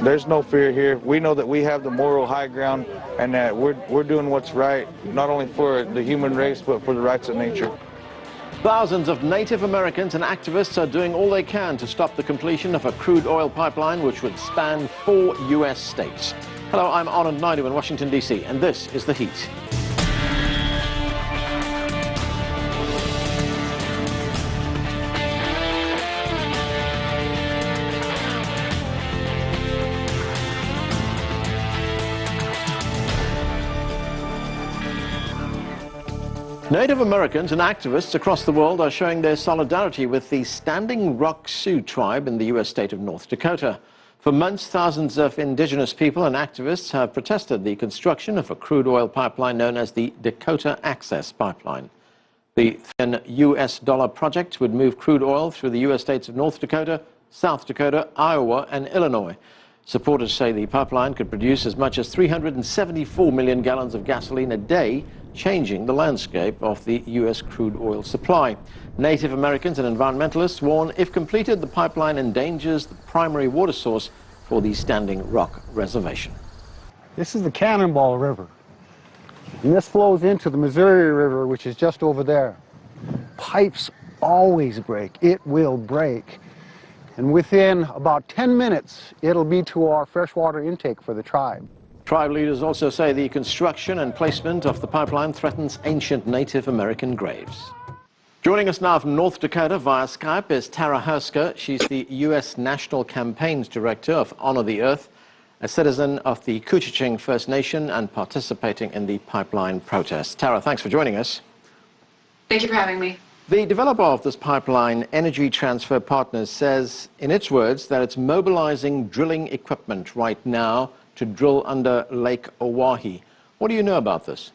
There's no fear here. We know that we have the moral high ground and that we're doing what's right, not only for the human race, but for the rights of nature. Thousands of Native Americans and activists are doing all they can to stop the completion of a crude oil pipeline which would span 4 U.S. states. Hello, I'm Anand Naidu in Washington, D.C., and this is The Heat. Native Americans and activists across the world are showing their solidarity with the Standing Rock Sioux tribe in the U.S. state of North Dakota. For months, thousands of indigenous people and activists have protested the construction of a crude oil pipeline known as the Dakota Access Pipeline. The $10 US project would move crude oil through the U.S. states of North Dakota, South Dakota, Iowa, and Illinois. Supporters say the pipeline could produce as much as 374 million gallons of gasoline a day, changing the landscape of the U.S. crude oil supply. Native Americans and environmentalists warn if completed, the pipeline endangers the primary water source for the Standing Rock Reservation. This is the Cannonball River, and this flows into the Missouri River, which is just over there. Pipes always break. It will break. And within about 10 minutes, it'll be to our freshwater intake for the tribe. Tribe leaders also say the construction and placement of the pipeline threatens ancient Native American graves. Joining us now from North Dakota via Skype is Tara Hersker. She's the U.S. National Campaigns Director of Honor the Earth, a citizen of the Couchiching First Nation and participating in the pipeline protests. Tara, thanks for joining us. Thank you for having me. The developer of this pipeline, Energy Transfer Partners, says, in its words, that it's mobilizing drilling equipment right now to drill under Lake Oahe. What do you know about this?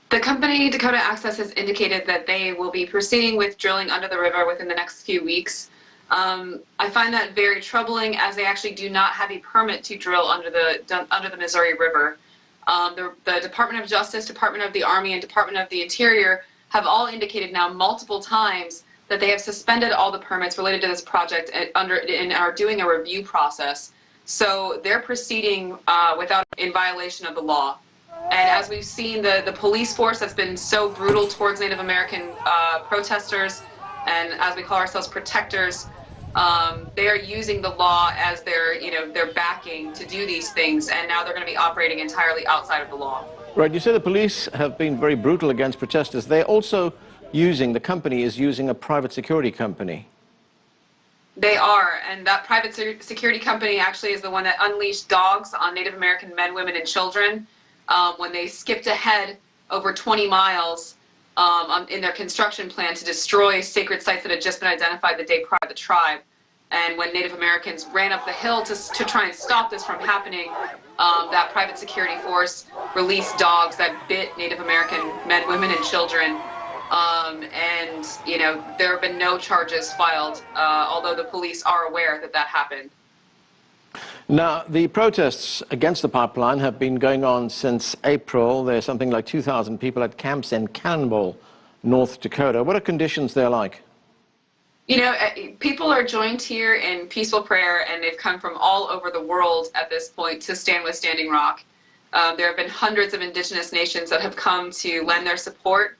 The company Dakota Access has indicated that they will be proceeding with drilling under the river within the next few weeks. I find that very troubling, as they actually do not have a permit to drill under the Missouri River. The Department of Justice, Department of the Army, and Department of the Interior have all indicated now multiple times that they have suspended all the permits related to this project and are doing a review process. So they're proceeding in violation of the law. And as we've seen, the police force that's been so brutal towards Native American protesters, and as we call ourselves protectors, they are using the law as their backing to do these things, and now they're going to be operating entirely outside of the law. Right, you say the police have been very brutal against protesters. They're also the company is using a private security company. They are, and that private security company actually is the one that unleashed dogs on Native American men, women, and children when they skipped ahead over 20 miles in their construction plan to destroy sacred sites that had just been identified the day prior to the tribe. And when Native Americans ran up the hill to try and stop this from happening, that private security force released dogs that bit Native American men, women, and children. And there have been no charges filed, although the police are aware that that happened. Now, the protests against the pipeline have been going on since April. There's something like 2,000 people at camps in Cannonball, North Dakota. What are conditions there like? People are joined here in peaceful prayer, and they've come from all over the world at this point to stand with Standing Rock. There have been hundreds of indigenous nations that have come to lend their support.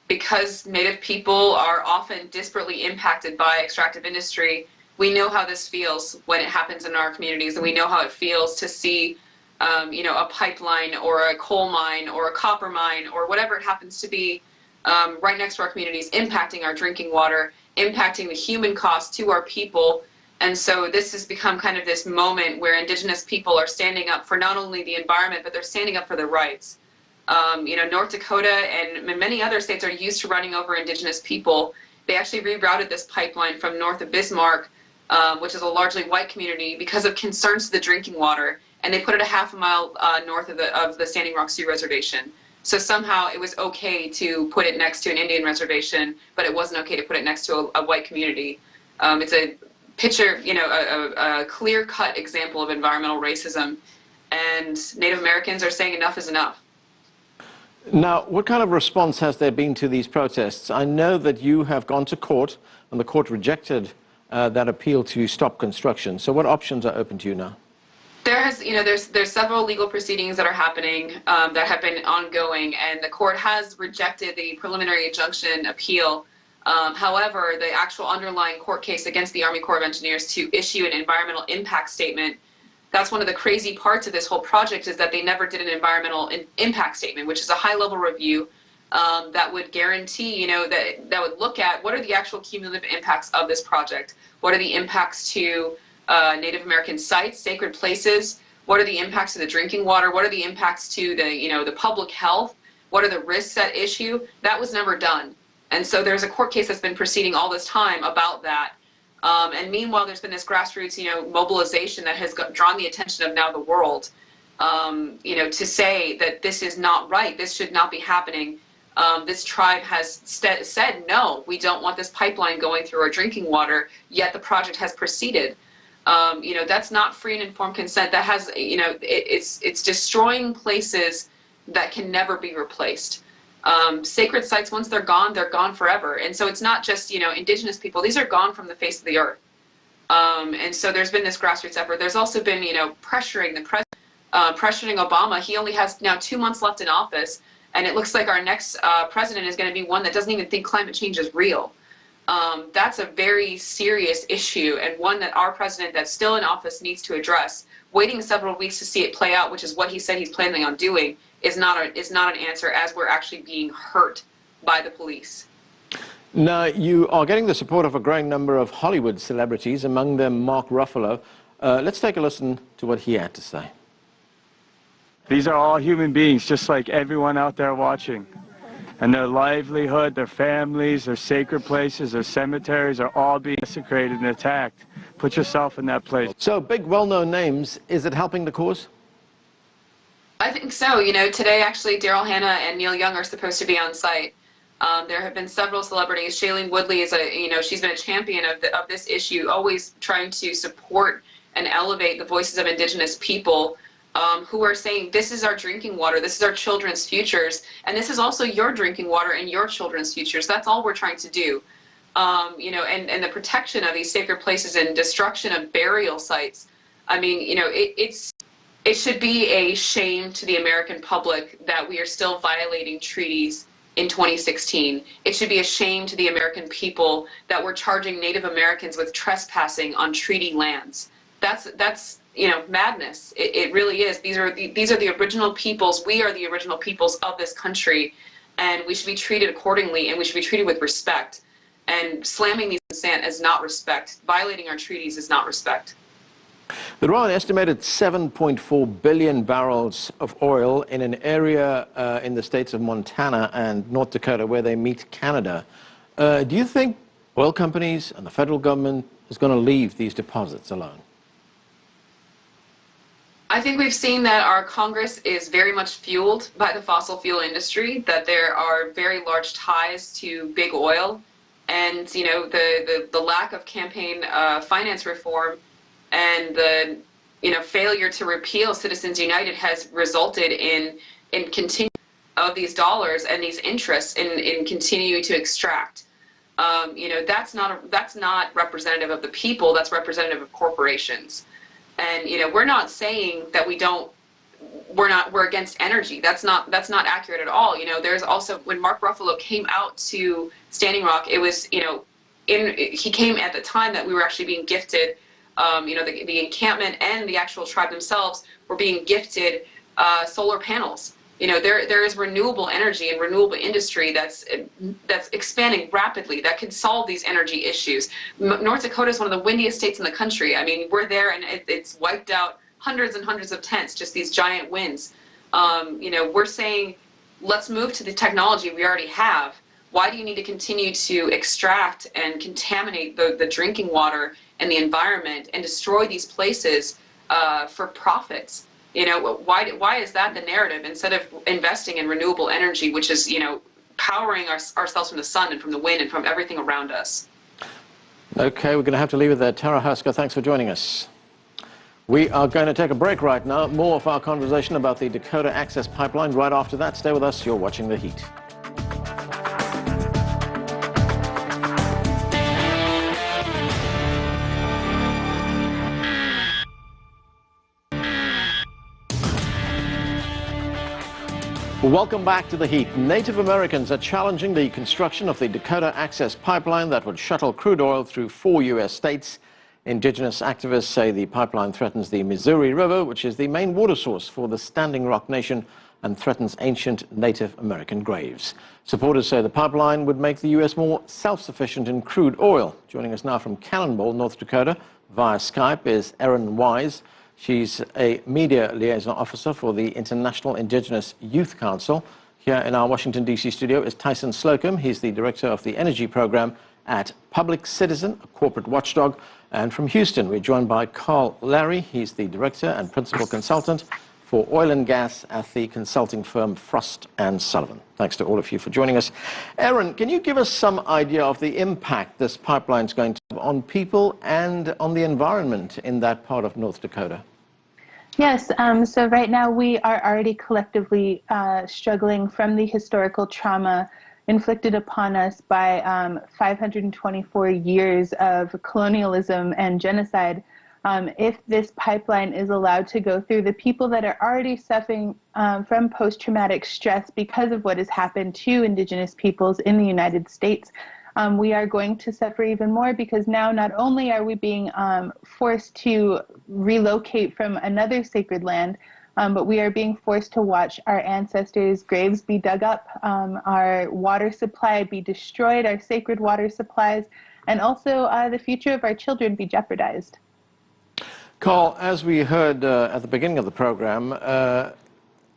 Because Native people are often disparately impacted by extractive industry, we know how this feels when it happens in our communities, and we know how it feels to see, a pipeline or a coal mine or a copper mine or whatever it happens to be right next to our communities, impacting our drinking water, impacting the human cost to our people. And so this has become kind of this moment where indigenous people are standing up for not only the environment, but they're standing up for their rights. North Dakota and many other states are used to running over indigenous people. They actually rerouted this pipeline from north of Bismarck, which is a largely white community, because of concerns to the drinking water, and they put it a half a mile north of the Standing Rock Sioux Reservation. So somehow it was okay to put it next to an Indian reservation, but it wasn't okay to put it next to a white community. It's a picture, a clear-cut example of environmental racism, and Native Americans are saying enough is enough. Now, what kind of response has there been to these protests? I know that you have gone to court, and the court rejected that appeal to stop construction. So what options are open to you now? There's several legal proceedings that are happening that have been ongoing, and the court has rejected the preliminary injunction appeal. However, the actual underlying court case against the Army Corps of Engineers to issue an environmental impact statement, that's one of the crazy parts of this whole project, is that they never did an environmental impact statement, which is a high-level review that would guarantee, that would look at what are the actual cumulative impacts of this project. What are the impacts to Native American sites, sacred places? What are the impacts to the drinking water? What are the impacts to the public health? What are the risks at issue? That was never done. And so there's a court case that's been proceeding all this time about that. And meanwhile, there's been this grassroots, mobilization that has drawn the attention of now the world, to say that this is not right. This should not be happening. This tribe has said, no, we don't want this pipeline going through our drinking water, yet the project has proceeded. That's not free and informed consent. That has, it's destroying places that can never be replaced. Sacred sites, once they're gone forever. And so it's not just, indigenous people. These are gone from the face of the earth. And so there's been this grassroots effort. There's also been, pressuring the president, pressuring Obama. He only has now 2 months left in office. And it looks like our next president is going to be one that doesn't even think climate change is real. That's a very serious issue, and one that our president that's still in office needs to address. Waiting several weeks to see it play out, which is what he said he's planning on doing, is not an answer, as we're actually being hurt by the police. Now, you are getting the support of a growing number of Hollywood celebrities, among them Mark Ruffalo. Let's take a listen to what he had to say. These are all human beings, just like everyone out there watching. And their livelihood, their families, their sacred places, their cemeteries are all being desecrated and attacked. Put yourself in that place. So, big, well-known names. Is it helping the cause? I think so. Today actually Daryl Hannah and Neil Young are supposed to be on site. There have been several celebrities. Shailene Woodley is she's been a champion of this issue, always trying to support and elevate the voices of indigenous people. Who are saying, this is our drinking water, this is our children's futures, and this is also your drinking water and your children's futures. That's all we're trying to do. And the protection of these sacred places and destruction of burial sites. I mean, it should be a shame to the American public that we are still violating treaties in 2016. It should be a shame to the American people that we're charging Native Americans with trespassing on treaty lands. That's madness. It really is. These are the original peoples. We are the original peoples of this country, and we should be treated accordingly, and we should be treated with respect. And slamming these in the sand is not respect. Violating our treaties is not respect. There are an estimated 7.4 billion barrels of oil in an area in the states of Montana and North Dakota where they meet Canada. Do you think oil companies and the federal government is going to leave these deposits alone? I think we've seen that our Congress is very much fueled by the fossil fuel industry, that there are very large ties to big oil, and the lack of campaign finance reform and the failure to repeal Citizens United has resulted in continuing of these dollars and these interests in continuing to extract. That's not representative of the people. That's representative of corporations. And we're not saying that we're against energy. That's not accurate at all. There's also, when Mark Ruffalo came out to Standing Rock, it was he came at the time that we were actually being gifted. The encampment and the actual tribe themselves were being gifted solar panels. There is renewable energy and renewable industry that's expanding rapidly that can solve these energy issues. North Dakota is one of the windiest states in the country. I mean, we're there, and it's wiped out hundreds and hundreds of tents, just these giant winds. We're saying, let's move to the technology we already have. Why do you need to continue to extract and contaminate the drinking water and the environment and destroy these places for profits? Why is that the narrative, instead of investing in renewable energy, which is, powering ourselves from the sun and from the wind and from everything around us? Okay, we're going to have to leave it there. Tara Husker, thanks for joining us. We are going to take a break right now. More of our conversation about the Dakota Access Pipeline right after that. Stay with us. You're watching The Heat. Welcome back to The Heat. Native Americans are challenging the construction of the Dakota Access Pipeline that would shuttle crude oil through 4 U.S. states. Indigenous activists say the pipeline threatens the Missouri River, which is the main water source for the Standing Rock Nation, and threatens ancient Native American graves. Supporters say the pipeline would make the U.S. more self-sufficient in crude oil. Joining us now from Cannonball, North Dakota, via Skype is Erin Wise. She's a media liaison officer for the International Indigenous Youth Council. Here in our Washington, D.C. studio is Tyson Slocum. He's the director of the energy program at Public Citizen, a corporate watchdog. And from Houston, we're joined by Carl Larry. He's the director and principal consultant for oil and gas at the consulting firm Frost & Sullivan. Thanks to all of you for joining us. Erin, can you give us some idea of the impact this pipeline is going to have on people and on the environment in that part of North Dakota? Yes, so right now we are already collectively struggling from the historical trauma inflicted upon us by 524 years of colonialism and genocide. If this pipeline is allowed to go through, the people that are already suffering from post-traumatic stress because of what has happened to Indigenous peoples in the United States, we are going to suffer even more, because now not only are we being forced to relocate from another sacred land, but we are being forced to watch our ancestors' graves be dug up, our water supply be destroyed, our sacred water supplies, and also the future of our children be jeopardized. Carl, as we heard at the beginning of the program,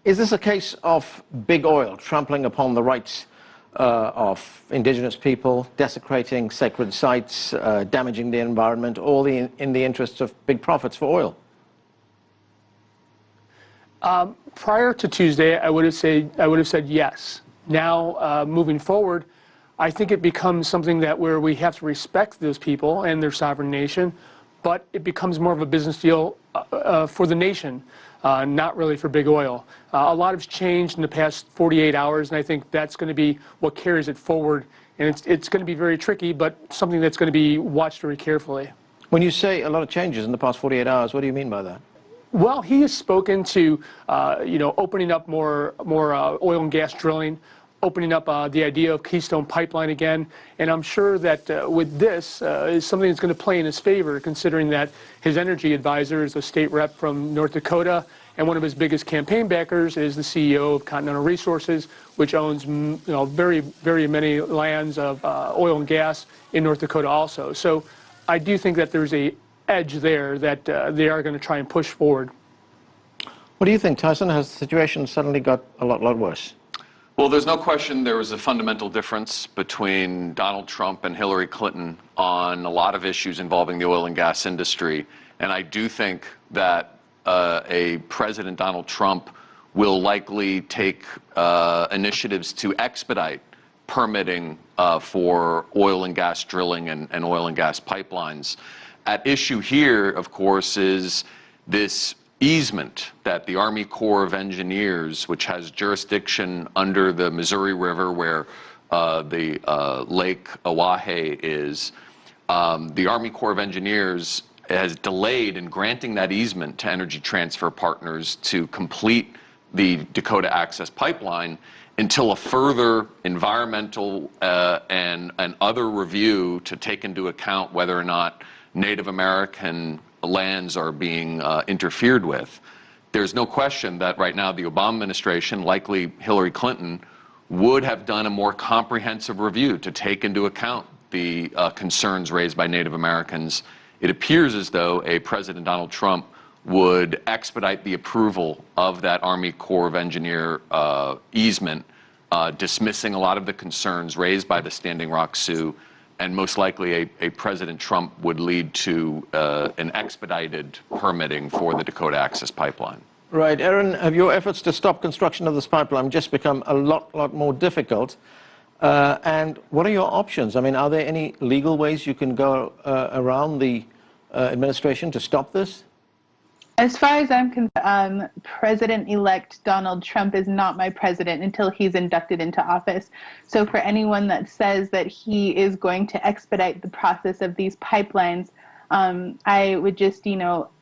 is this a case of big oil trampling upon the rights of indigenous people, desecrating sacred sites, damaging the environment, all in the interests of big profits for oil? Prior to Tuesday, I would have said yes. Now, moving forward, I think it becomes something that where we have to respect those people and their sovereign nation, but it becomes more of a business deal for the nation, not really for big oil. A lot has changed in the past 48 hours, and I think that's going to be what carries it forward. And it's going to be very tricky, but something that's going to be watched very carefully. When you say a lot of changes in the past 48 hours, what do you mean by that? Well, he has spoken to, opening up more oil and gas drilling, opening up the idea of Keystone Pipeline again, and I'm sure that with this is something that's going to play in his favor, considering that his energy advisor is a state rep from North Dakota, and one of his biggest campaign backers is the CEO of Continental Resources, which owns very, very many lands of oil and gas in North Dakota also. So I do think that there's a edge there that they are going to try and push forward. What do you think, Tyson? Has the situation suddenly got a lot worse? Well, there's no question there was a fundamental difference between Donald Trump and Hillary Clinton on a lot of issues involving the oil and gas industry. And I do think that a President Donald Trump will likely take initiatives to expedite permitting for oil and gas drilling and oil and gas pipelines. At issue here, of course, is this easement that the Army Corps of Engineers, which has jurisdiction under the Missouri River where the Lake Oahe is, the Army Corps of Engineers has delayed in granting that easement to Energy Transfer Partners to complete the Dakota Access Pipeline until a further environmental and other review to take into account whether or not Native American lands are being interfered with. There's no question that right now the Obama administration, likely Hillary Clinton, would have done a more comprehensive review to take into account the concerns raised by Native Americans. It appears as though a President Donald Trump would expedite the approval of that Army Corps of Engineer easement, dismissing a lot of the concerns raised by the Standing Rock Sioux, and most likely a President Trump would lead to an expedited permitting for the Dakota Access Pipeline. Right. Erin, have your efforts to stop construction of this pipeline just become a lot more difficult? And what are your options? I mean, are there any legal ways you can go around the administration to stop this? As far as I'm concerned, President-elect Donald Trump is not my president until he's inducted into office. So for anyone that says that he is going to expedite the process of these pipelines, I would just,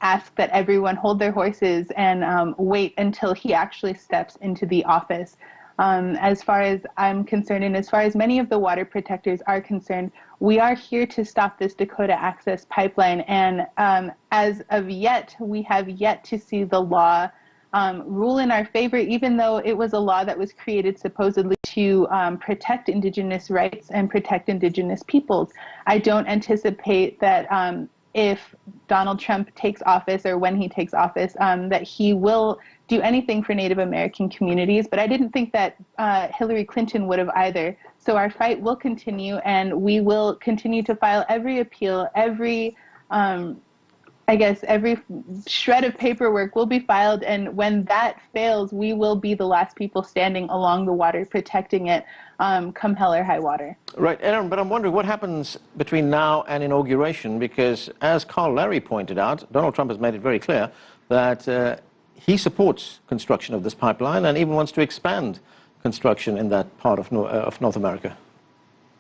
ask that everyone hold their horses and wait until he actually steps into the office. As far as I'm concerned, and as far as many of the water protectors are concerned, we are here to stop this Dakota Access Pipeline. And as of yet, we have yet to see the law rule in our favor, even though it was a law that was created supposedly to protect Indigenous rights and protect Indigenous peoples. I don't anticipate that if Donald Trump takes office, or when he takes office, that he will do anything for Native American communities, but I didn't think that Hillary Clinton would have either. So our fight will continue, and we will continue to file every appeal, every every shred of paperwork will be filed, and when that fails, we will be the last people standing along the water protecting it, come hell or high water. Right, Aaron, but I'm wondering what happens between now and inauguration, because as Carl Larry pointed out, Donald Trump has made it very clear that he supports construction of this pipeline and even wants to expand construction in that part of North America.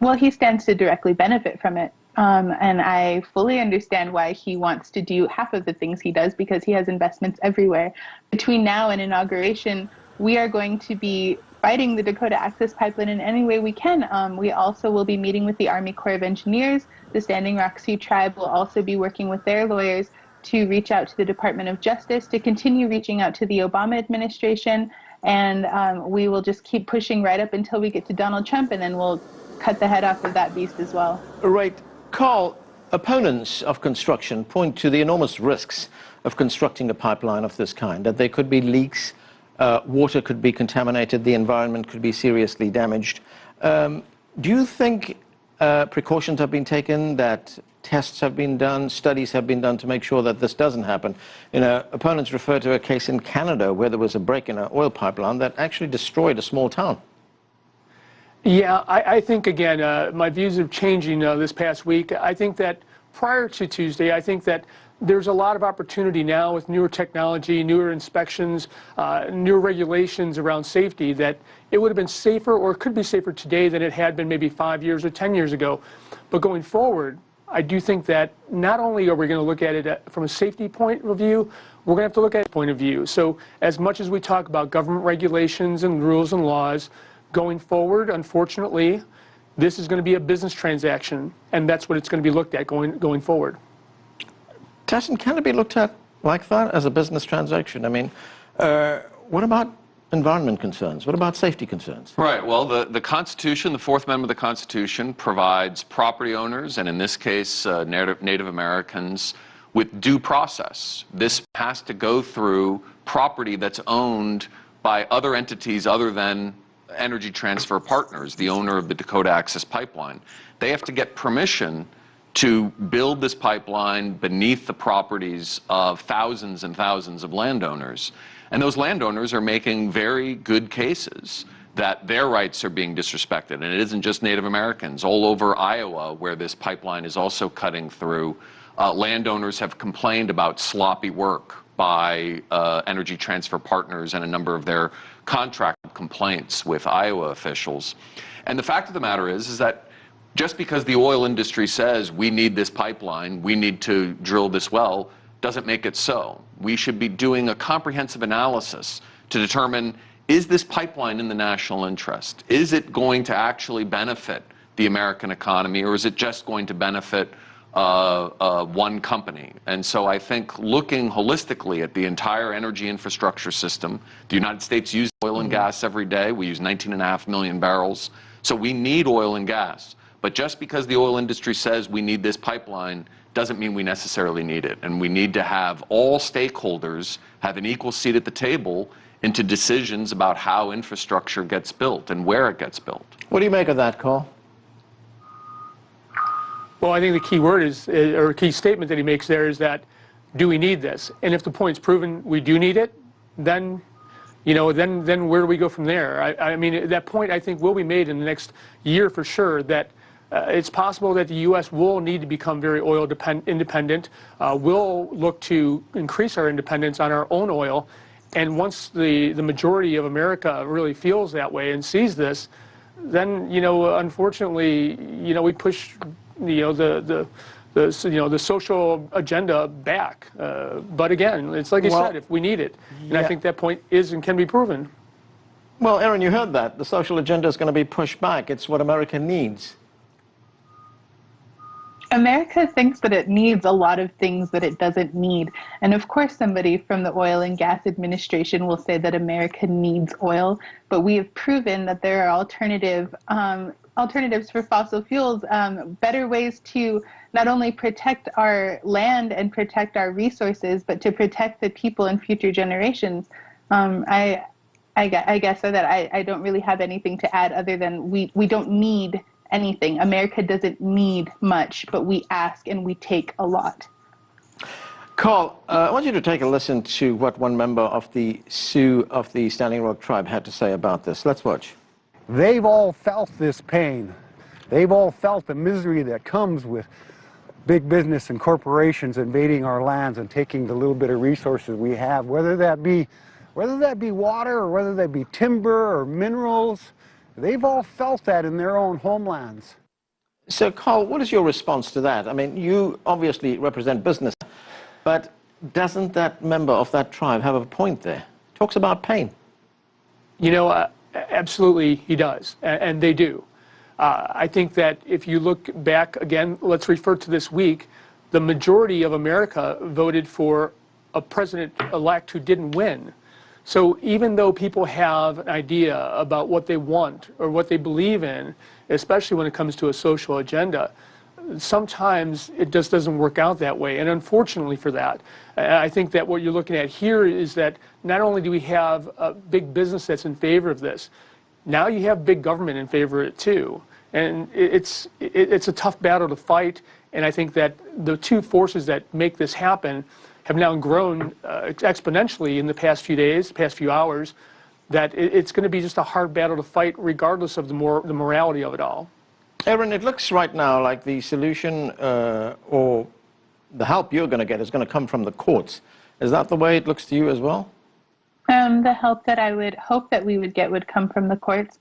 Well, he stands to directly benefit from it. And I fully understand why he wants to do half of the things he does, because he has investments everywhere. Between now and inauguration, we are going to be fighting the Dakota Access Pipeline in any way we can. We also will be meeting with the Army Corps of Engineers. The Standing Rock Sioux Tribe will also be working with their lawyers to reach out to the Department of Justice, to continue reaching out to the Obama administration. And we will just keep pushing right up until we get to Donald Trump, and then we'll cut the head off of that beast as well. Right. Carl, opponents of construction point to the enormous risks of constructing a pipeline of this kind, that there could be leaks, water could be contaminated, the environment could be seriously damaged. Do you think precautions have been taken, that tests have been done, studies have been done to make sure that this doesn't happen? You know, opponents refer to a case in Canada where there was a break in an oil pipeline that actually destroyed a small town. Yeah, I think, again, my views are changing this past week. I think that prior to Tuesday, I think that there's a lot of opportunity now with newer technology, newer inspections, newer regulations around safety, that it would have been safer, or could be safer today than it had been maybe 5 years or 10 years ago. But going forward, I do think that not only are we going to look at it from a safety point of view, we're going to have to look at a point of view. So as much as we talk about government regulations and rules and laws, going forward, unfortunately, this is going to be a business transaction, and that's what it's going to be looked at going forward. Tassin, can it be looked at like that, as a business transaction? I mean, what about environment concerns? What about safety concerns? Right. Well, the Constitution, the Fourth Amendment of the Constitution, provides property owners, and in this case, Native Americans, with due process. This has to go through property that's owned by other entities other than Energy Transfer Partners, the owner of the Dakota Access Pipeline. They have to get permission to build this pipeline beneath the properties of thousands and thousands of landowners. And those landowners are making very good cases that their rights are being disrespected. And it isn't just Native Americans. All over Iowa, where this pipeline is also cutting through, landowners have complained about sloppy work by Energy Transfer Partners and a number of their contract complaints with Iowa officials. And the fact of the matter is that just because the oil industry says we need this pipeline, we need to drill this well, doesn't make it so. We should be doing a comprehensive analysis to determine, is this pipeline in the national interest? Is it going to actually benefit the American economy, or is it just going to benefit one company? And so I think looking holistically at the entire energy infrastructure system, the United States uses oil and gas every day. We use 19.5 million barrels. So we need oil and gas. But just because the oil industry says we need this pipeline doesn't mean we necessarily need it. And we need to have all stakeholders have an equal seat at the table into decisions about how infrastructure gets built and where it gets built. What do you make of that, Carl? Well, I think the key word is, or key statement that he makes there is that, do we need this? And if the point's proven we do need it, then, you know, then where do we go from there? I mean, that point, I think, will be made in the next year for sure, that it's possible that the U.S. will need to become very oil independent. We'll look to increase our independence on our own oil. And once the majority of America really feels that way and sees this, then, you know, unfortunately, you know, we push, you know, the social agenda back. But again, it's like I said, if we need it. And I think that point is and can be proven. Well, Aaron, you heard that. The social agenda is going to be pushed back. It's what America needs. America thinks that it needs a lot of things that it doesn't need. And of course, somebody from the Oil and Gas Administration will say that America needs oil, but we have proven that there are alternatives for fossil fuels, better ways to not only protect our land and protect our resources, but to protect the people and future generations. I guess so that I don't really have anything to add other than we don't need anything. America doesn't need much, but we ask and we take a lot. Carl, I want you to take a listen to what one member of the Sioux of the Standing Rock tribe had to say about this. Let's watch. They've all felt this pain. They've all felt the misery that comes with big business and corporations invading our lands and taking the little bit of resources we have, whether that be water or whether that be timber or minerals. They've all felt that in their own homelands. So, Carl, what is your response to that? I mean, you obviously represent business, but doesn't that member of that tribe have a point there? Talks about pain. You know, absolutely he does, and they do. I think that if you look back, again, let's refer to this week, the majority of America voted for a president-elect who didn't win. So even though people have an idea about what they want or what they believe in, especially when it comes to a social agenda, sometimes it just doesn't work out that way. And unfortunately for that, I think that what you're looking at here is that not only do we have a big business that's in favor of this, now you have big government in favor of it too. And it's a tough battle to fight. And I think that the two forces that make this happen have now grown exponentially in the past few days, past few hours, that it's going to be just a hard battle to fight regardless of the morality of it all. Aaron, it looks right now like the solution or the help you're going to get is going to come from the courts. Is that the way it looks to you as well? The help that I would hope that we would get would come from the courts,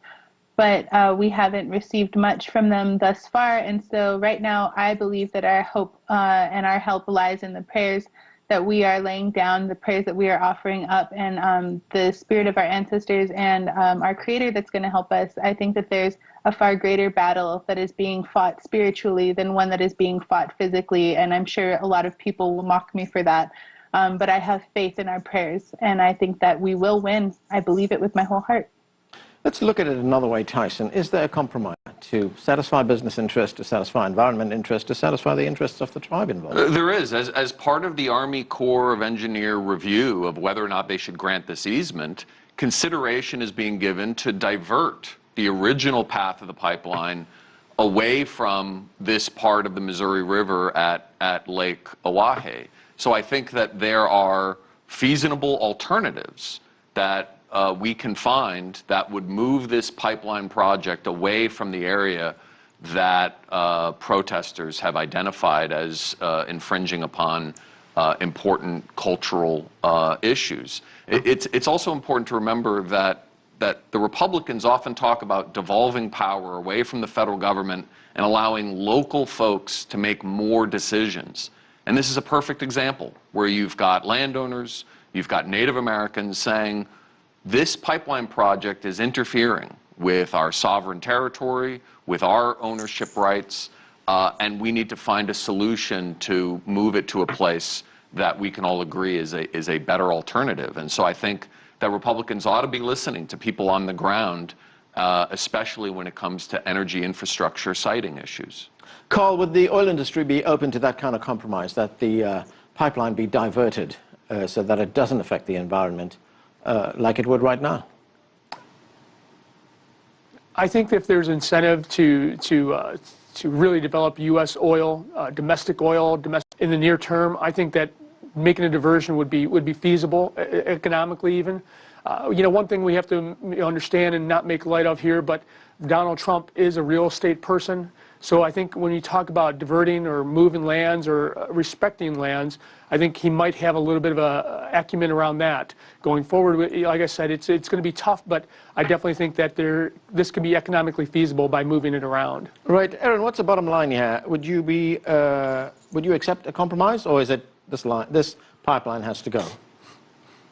but we haven't received much from them thus far. And so right now I believe that our hope and our help lies in the prayers that we are laying down, the prayers that we are offering up, and the spirit of our ancestors and our Creator that's going to help us. I think that there's a far greater battle that is being fought spiritually than one that is being fought physically, and I'm sure a lot of people will mock me for that. But I have faith in our prayers, and I think that we will win. I believe it with my whole heart. Let's look at it another way, Tyson. Is there a compromise to satisfy business interests, to satisfy environment interests, to satisfy the interests of the tribe involved? There is. As part of the Army Corps of Engineer review of whether or not they should grant this easement, consideration is being given to divert the original path of the pipeline away from this part of the Missouri River at Lake Oahe. So I think that there are feasible alternatives that we can find that would move this pipeline project away from the area that protesters have identified as infringing upon important cultural issues. It's also important to remember that the Republicans often talk about devolving power away from the federal government and allowing local folks to make more decisions. And this is a perfect example where you've got landowners, you've got Native Americans saying, this pipeline project is interfering with our sovereign territory, with our ownership rights, and we need to find a solution to move it to a place that we can all agree is a better alternative. And so I think that Republicans ought to be listening to people on the ground, especially when it comes to energy infrastructure siting issues. Carl, would the oil industry be open to that kind of compromise, that the pipeline be diverted so that it doesn't affect the environment like it would right now? I think if there's incentive to really develop U.S. oil, domestic in the near term, I think that making a diversion would be feasible economically even. You know, one thing we have to understand and not make light of here, but Donald Trump is a real estate person. So I think when you talk about diverting or moving lands or respecting lands, I think he might have a little bit of a acumen around that going forward. Like I said, it's going to be tough, but I definitely think that this can be economically feasible by moving it around. Right, Aaron. What's the bottom line here? Would you accept a compromise, or is it this pipeline has to go?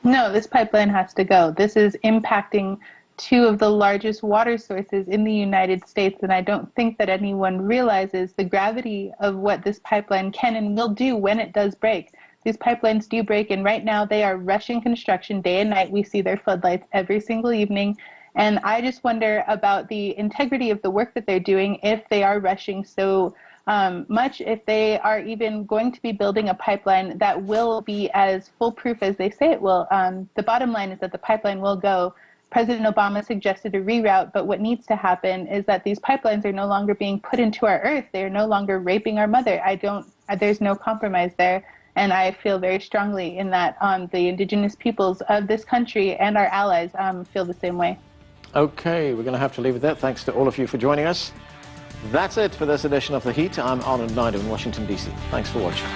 No, this pipeline has to go. This is impacting two of the largest water sources in the United States, and I don't think that anyone realizes the gravity of what this pipeline can and will do when it does break. These pipelines do break, and right now they are rushing construction day and night. We see their floodlights every single evening, and I just wonder about the integrity of the work that they're doing if they are rushing so much, if they are even going to be building a pipeline that will be as foolproof as they say it will. The bottom line is that the pipeline will go. President Obama suggested a reroute, but what needs to happen is that these pipelines are no longer being put into our earth. They are no longer raping our mother. There's no compromise there. And I feel very strongly in that the indigenous peoples of this country and our allies feel the same way. Okay, we're going to have to leave it there. Thanks to all of you for joining us. That's it for this edition of The Heat. I'm Arnold Naidu in Washington, D.C. Thanks for watching.